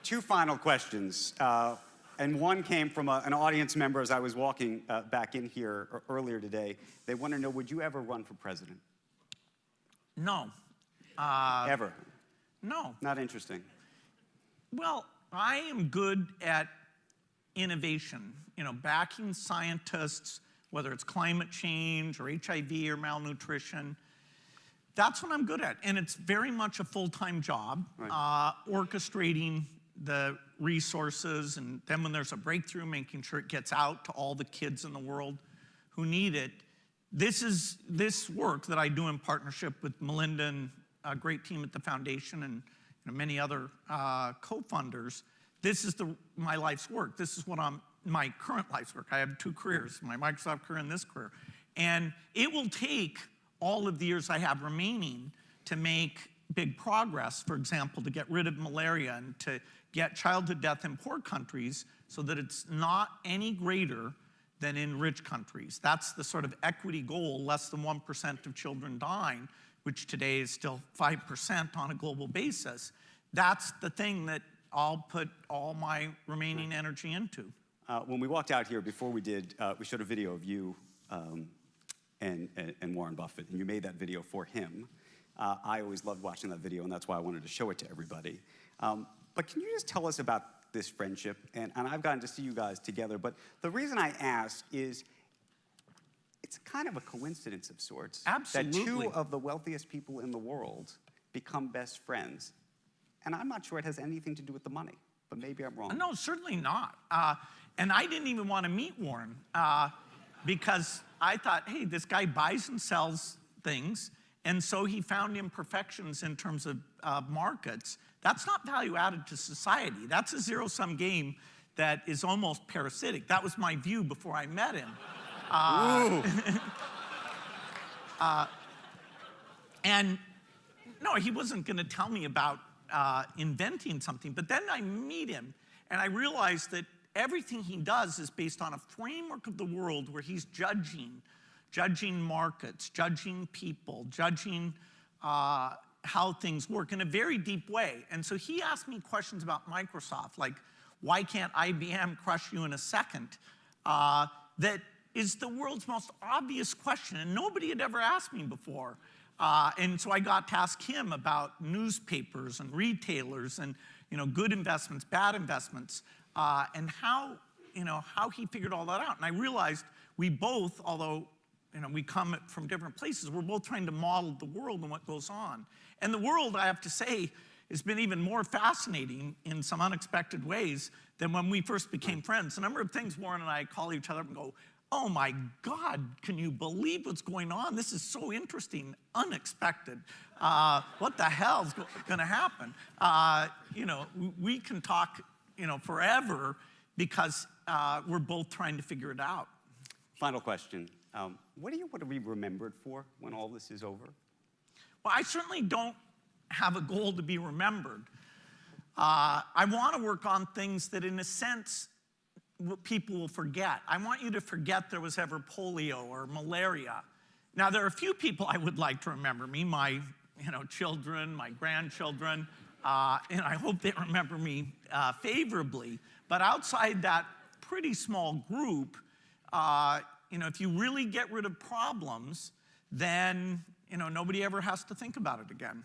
Two final questions. And one came from an audience member as I was walking back in here earlier today. They want to know, would you ever run for president? No. Ever? No. Not interesting. Well, I am good at innovation, backing scientists, whether it's climate change or HIV or malnutrition. That's what I'm good at. And it's very much a full-time job, right. Orchestrating the resources, and then when there's a breakthrough, making sure it gets out to all the kids in the world who need it. This work that I do in partnership with Melinda and a great team at the foundation and many other co-funders. This is my life's work. This is my current life's work. I have two careers, my Microsoft career and this career. And it will take all of the years I have remaining to make big progress, for example, to get rid of malaria and to get childhood death in poor countries so that it's not any greater than in rich countries. That's the sort of equity goal, less than 1% of children dying, which today is still 5% on a global basis. That's the thing that I'll put all my remaining energy into. When we walked out here, before we did, we showed a video of you and Warren Buffett, and you made that video for him. I always loved watching that video, and that's why I wanted to show it to everybody. But can you just tell us about this friendship? And I've gotten to see you guys together, but the reason I ask is it's kind of a coincidence of sorts. Absolutely. That two of the wealthiest people in the world become best friends. And I'm not sure it has anything to do with the money, but maybe I'm wrong. No, certainly not. And I didn't even want to meet Warren because I thought, hey, this guy buys and sells things, and so he found imperfections in terms of markets. That's not value added to society. That's a zero-sum game that is almost parasitic. That was my view before I met him. And no, he wasn't going to tell me about inventing something. But then I meet him, and I realize that everything he does is based on a framework of the world where he's judging markets, judging people, judging how things work in a very deep way. And so he asked me questions about Microsoft, like, why can't IBM crush you in a second? That is the world's most obvious question, and nobody had ever asked me before. And so I got to ask him about newspapers and retailers and good investments, bad investments, and how he figured all that out. And I realized we both, although we come from different places, we're both trying to model the world and what goes on. And the world, I have to say, has been even more fascinating in some unexpected ways than when we first became friends. A number of things Warren and I call each other up and go, oh my God, can you believe what's going on? This is so interesting, unexpected. What the hell's going to happen? We can talk, forever because we're both trying to figure it out. Final question. What do you want to be remembered for when all this is over? Well, I certainly don't have a goal to be remembered. I want to work on things that, in a sense, people will forget. I want you to forget there was ever polio or malaria. Now, there are a few people I would like to remember me, my children, my grandchildren, and I hope they remember me favorably. But outside that pretty small group, if you really get rid of problems, then nobody ever has to think about it again.